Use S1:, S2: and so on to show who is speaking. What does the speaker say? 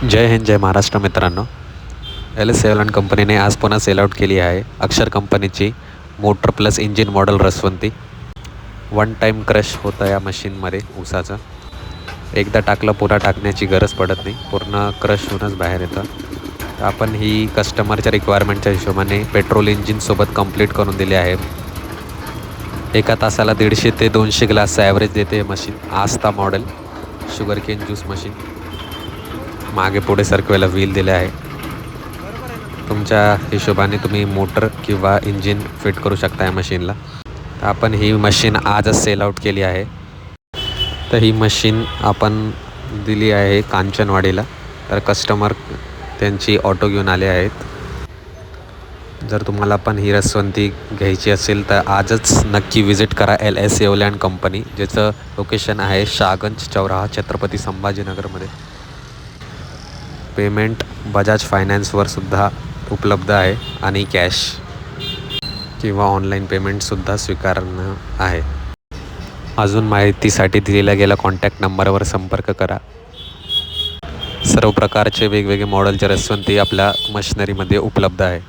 S1: जय हिंद जय महाराष्ट्र मित्रांनो. LS सेव्हलन कंपनीने आज पुन्हा सेल आउट केली आहे अक्षर कंपनीची मोटर प्लस इंजिन मॉडेल रसवंती. वन टाईम क्रश होतं या मशीनमध्ये ऊसाचं. एकदा टाकलं पुन्हा टाकण्याची गरज पडत नाही, पूर्ण क्रश होऊनच बाहेर येतं. आपण ही कस्टमरच्या रिक्वायरमेंटच्या हिशोबाने पेट्रोल इंजिनसोबत कंप्लीट करून दिली आहे. एका तासाला 150 ते 200 ग्लासचं ॲव्हरेज देते machine. Astha model sugar cane juice machine. मागे पुढे सरकवायला व्हील दिले आहे. तुमच्या हिशोबाने तुम्ही मोटर किंवा इंजिन फिट करू शकता या मशीनला. तर आपण ही मशीन आजच सेल आउट केली आहे. तर ही मशीन आपण दिली आहे कांचनवाडीला. तर कस्टमर त्यांची ऑटो घेऊन आले आहेत. जर तुम्हाला पण ही रसवंती घ्यायची असेल तर आजच नक्की विजिट करा LS सेव्हलन कंपनी, ज्याचं लोकेशन आहे शाहगंज चौराहा, छत्रपती संभाजीनगरमध्ये. पेमेंट बजाज फायनान्सवर सुद्धा उपलब्ध आहे आणि कॅश किंवा ऑनलाईन पेमेंटसुद्धा स्वीकारणं आहे. अजून माहितीसाठी दिलेल्या गेल्या कॉन्टॅक्ट नंबरवर संपर्क करा. सर्व प्रकारचे वेगवेगळे मॉडेलचे रसवंती आपल्या मशिनरीमध्ये उपलब्ध आहे.